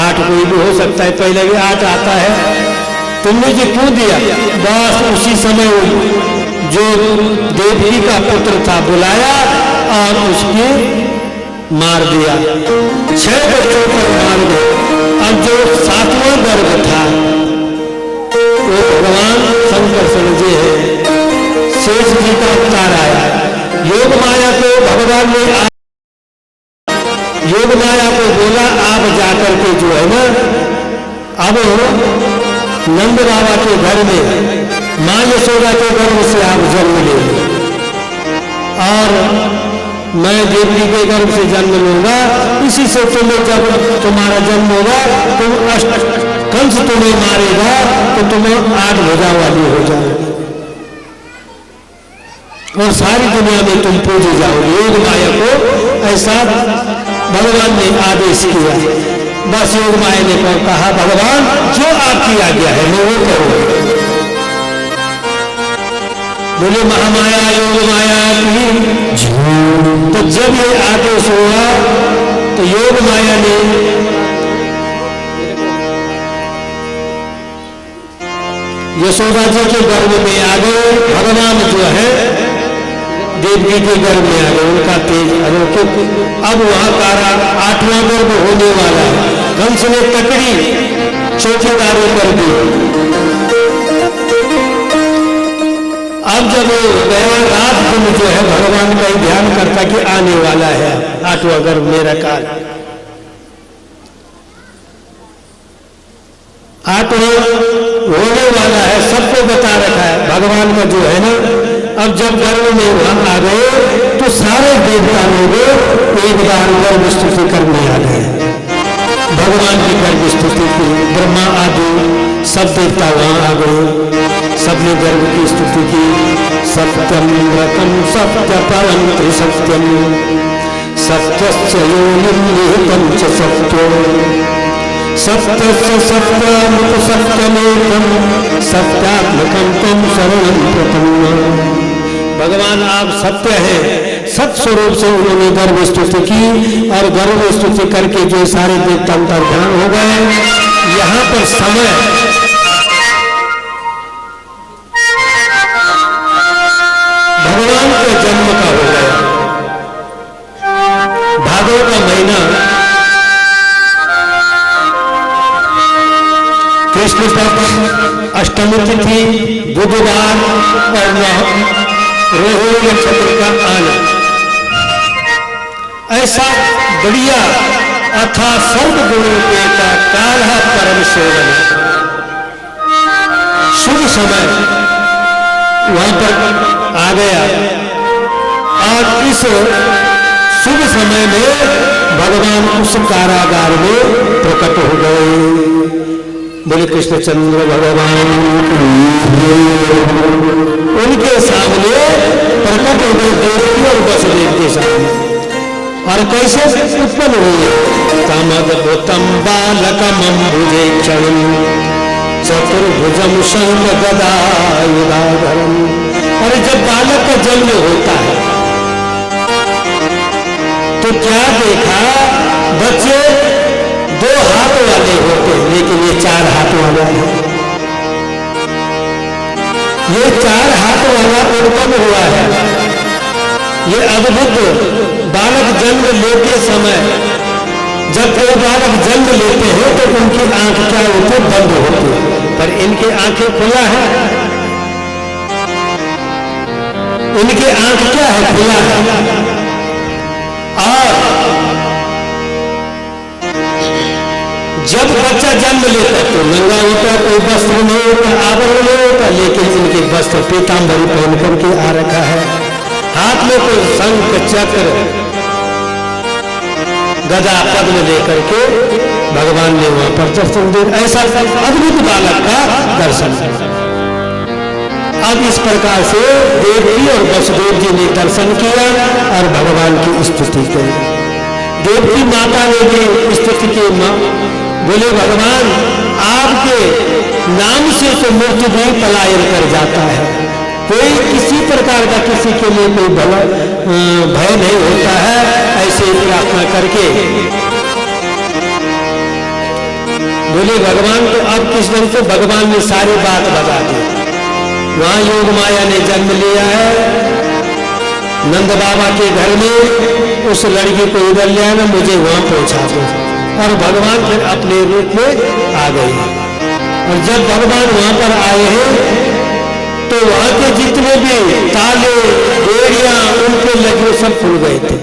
8 कोई भी हो सकता है, पहले भी 8 आता है, तुमने जो क्यों दिया। बस उसी समय जो देवकी का पुत्र था बुलाया और उसके मार दिया। 6 बच्चों पर मार दिया। अब जो 7वां गर्भ था वो भगवान शंकर जी है, शेष जी का अवतार आया। योग माया को भगवान ने योग माया को बोला आप जाकर के जो है ना अब नंद बाबा के घर में मां यशोदा के गर्भ से आप जन्म ले और मैं देवकी के गर्भ से जन्म लूंगा, इसी से तुम्हें जब तुम्हारा जन्म होगा तुम कंस तुम्हें मारेगा तो तुम्हें 8 भुजा वाली हो जाओगी और सारी दुनिया में तुम पूजे जाओगे। योग माया को ऐसा भगवान ने आदेश किया। बस योग माया ने कहा भगवान जो आपकी आज्ञा है मैं वो करूंगा। बोले महामाया योग माया की। तो जब ये आदेश हुआ तो योग माया ने यशोदा जी के गर्भ में आ गए। भगवान जो है देवकी के गर्भ में आ गए, उनका तेज अलौकिक। अब वहां कारा 8वां गर्भ होने वाला है। कंस ने तकड़ी चौकीदारों कर दी। अब जब गया रात दिन जो है भगवान का ही ध्यान करता कि आने वाला है 8वां गर्भ मेरा काल। 8वां होने वाला है, सबको बता रखा है। अब जब गर्भ में वहां आ गए तो सारे देवता लोग एक बार गर्भ स्तुति करने आ गए। भगवान की गर्भ स्तुति की, ब्रह्मा आदि सब देवता वहां आ गए, सबने गर्भ की स्तुति की। सत्यम व्रतम सत्य परम त्रिसत्यम सत्यस्य योनिं निहितं च सत्यं सत्यस्य सत्यमुप सत्यमेकं सत्यात्मकं तं शरणं प्रपन्नम्। भगवान आप सत्य है, सत्य स्वरूप से उन्होंने गर्भ स्तुति की और गर्भ स्तुति करके जो सारे देवता अंतर्ध्यान हो गए। यहाँ पर समय भगवान के जन्म का हो गया। भादों का महीना कृष्ण पक्ष अष्टमी तिथि बुधवार और रोहिणी नक्षत्र का आना, ऐसा बढ़िया अथा सर्व गुणों के काल परम शोभन शुभ समय वहां पर आ गया। और इस शुभ समय में भगवान उस कारागार में प्रकट हो गए। बोले कृष्णचंद्र भगवान उनके सामने प्रकट हो गए, देवकी और वसुदेव के सामने। और कैसे उत्पन्न हुए? तमद्भुतम बालकमंबुजे क्षणं चतुर्भुजम शंख गदायुधाधरम। और जब बालक का जन्म होता है तो क्या देखा? बच्चे 2 हाथ वाले होते हैं, लेकिन ये 4 हाथ वाला है। ये 4 हाथ वाला उत्पन्न हुआ है। ये अद्भुत बालक जन्म लेते समय, जब कोई बालक जन्म लेते हैं तो उनकी आंख क्या होती है? बंद होती है, पर इनकी आंखें खुला है। इनकी आंख क्या है? खुला है। और जब बच्चा जन्म लेता है तो नंगा होता, कोई वस्त्र नहीं होता, आवरण नहीं होता, लेकिन इनके वस्त्र पीतांबरी पहन करके आ रखा है। हाथ में कोई शंख चक्र गदा पद्म लेकर के भगवान ने वहां पर दर्शन दिया। ऐसा अद्भुत बालक का दर्शन। अब इस प्रकार से देवकी और वसुदेव जी ने दर्शन किया और भगवान की स्तुति की। देवकी माता ने भी स्तुति की। बोले भगवान आपके नाम से तो मृत्यु भी पलायन कर जाता है, कोई किसी प्रकार का किसी के लिए कोई भय नहीं होता है। ऐसे प्रार्थना करके बोले भगवान को अब किस ढंग से भगवान ने सारी बात बता दी। वहां योग माया ने जन्म लिया है नंद बाबा के घर में। उस लड़की को इधर ले आना, मुझे वहां पहुंचा दो। और भगवान फिर अपने रूप में आ गए। और जब भगवान वहां पर आए हैं तो वहां के जितने भी ताले बेड़ियां उनके लगे सब खुल गए थे।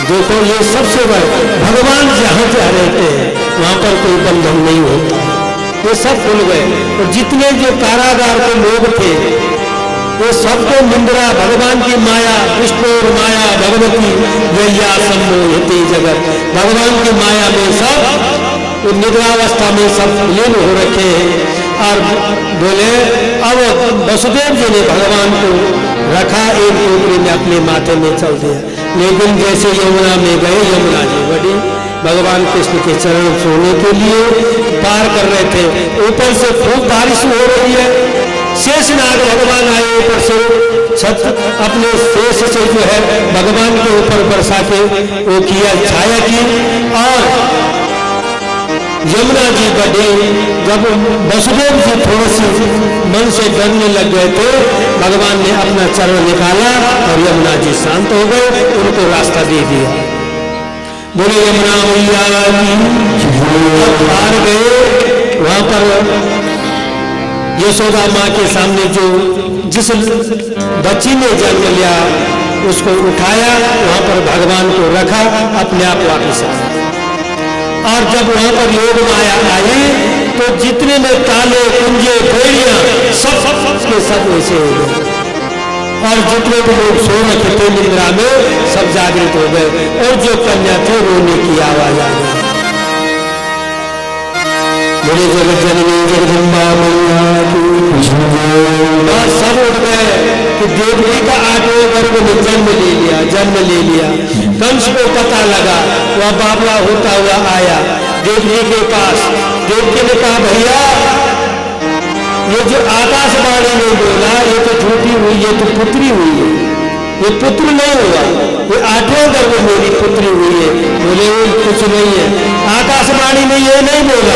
देखो ये सबसे बड़ा भगवान जहां जहाँ रहते हैं वहां पर कोई बंधन नहीं होता, ये सब खुल गए। और जितने जो कारागार के लोग थे वो सबको निंद्रा, भगवान की माया, विष्णु माया भगवती यैया सम्मोहति जगत, भगवान की माया में सब निद्रावस्था में सब लीन हो रखे हैं। और बोले अब वसुदेव जी ने भगवान को रखा एक टोकरी में, अपने माथे में चल दिया। लेकिन जैसे यमुना में गए, यमुना जी बड़ी भगवान कृष्ण के चरण सोने के लिए पार कर रहे थे। ऊपर से खूब बारिश हो रही है। शेषनाग भगवान आए ऊपर से, छत अपने शेष से जो है भगवान के ऊपर बरसा के वो किया, छाया की। और यमुना जी बढ़े। जब वसुदेव जी थोड़े से मन से डरने लग गए थे, भगवान ने अपना चरण निकाला और यमुना जी शांत हो गए, उनको रास्ता दे दिया। बोले यमुना मैया पार गए। वहां पर यशोदा माँ के सामने जो जिस बच्ची ने जन्म लिया उसको उठाया, वहां पर भगवान को रखा, अपने आप वापस आया। और जब वहां पर योग माया आई तो जितने में ताले कुंजे बेड़ियां सब के सब ऐसे हो गए। और जितने भी लोग सो रखे थे निद्रा में सब जागृत हो गए और जो कन्या थे रोने की आवाज आ गई। मेरे जगत जननी जगदम्बा मैया की सब उठ गए कि देवकी का 8वें गर्भ में जन्म ले लिया। कंस को पता लगा, वह बाबला होता हुआ आया देवकी के पास। देवकी ने कहा भैया ये जो आकाशवाणी ने बोला ये तो झूठी हुई, ये तो पुत्री हुई है, ये पुत्र नहीं हुआ, ये 8वें गर्भ मेरी पुत्री हुई है। बोले कुछ नहीं है, आकाशवाणी ने ये नहीं बोला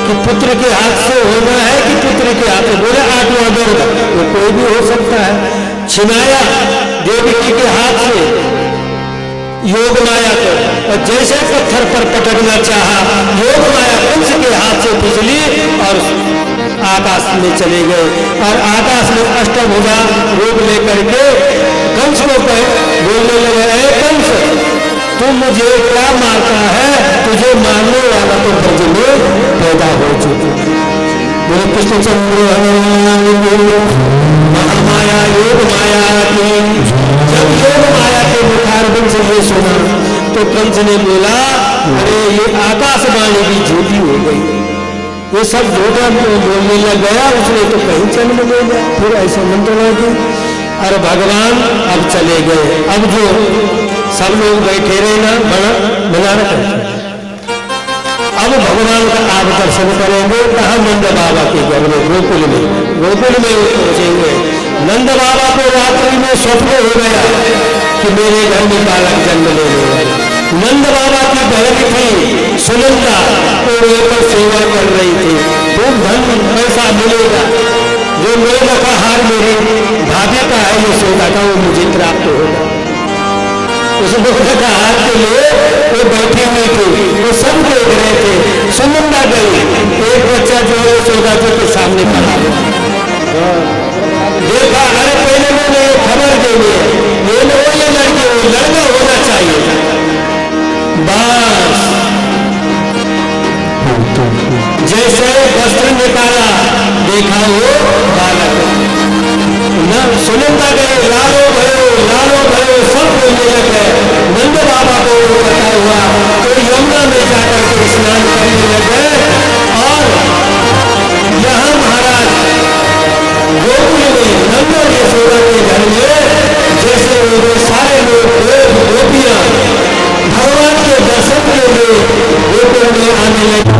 कि पुत्र के हाथ से होना है कि पुत्र के हाथ से, बोले 8वां गर्भ वो कोई भी हो सकता है। छिनाया देवकी के हाथ से योग माया को और जैसे पत्थर पर पटकना चाहा योग माया कंस के हाथ से फिसली और आकाश में चले गए। और आकाश में अष्टभुजा रूप लेकर के कंस को बोलने लगे, अरे कंस तू मुझे क्या मारता है, तुझे मारने वाला तो ब्रज में पैदा हो चुका। बोले कृष्णचंद्र महामाया योग माया की। जब योग माया के मुखारबिंद से ये सुना तो कंस ने बोला अरे ये आकाशवाणी भी झूठी हो गई, ये सब झूठा बोलने लग गया, उसने तो कहीं जन्म ले लिया। फिर ऐसा मंत्र लगे। अरे भगवान अब चले गए। अब जो सब लोग बैठे रहे ना बना रखा, अब भगवान का आप दर्शन करेंगे। कहा नंद बाबा के घर में गोकुल में वो पहुंचेंगे। नंद बाबा को रात्रि में स्वप्न हो गया कि मेरे घर में बालक जन्म ले लेगा। नंद बाबा की बहन थी सुनंदा, तो वे सेवा कर रही थी। खूब धन पैसा मिलेगा, जो मेरे का हार मेरी भाभी का है ये सोचा था वो मुझे प्राप्त होगा। उस लोगों का हार के लिए वो बैठी हुई थी, वो सब देख रहे थे। सुनंदा गई, एक बच्चा जो है सोचा के सामने खड़ा देखा। अरे पहले मैंने खबर देनी है, ये न हो ये लड़की हो, लड़का होना चाहिए। बस जैसे वस्त्र निकाला देखा वो बालक न। सुनंदा गए, लालो भयो सब बोलने लगे। नंद बाबा को पता हुआ तो यमुना में जाकर के स्नान करने लगे। और यहाँ महाराज गोकुल में नंद और यशोदा के घर में जैसे वो सारे लोग गोपियां भगवान के दर्शन के लिए गोकुल में आने लगे।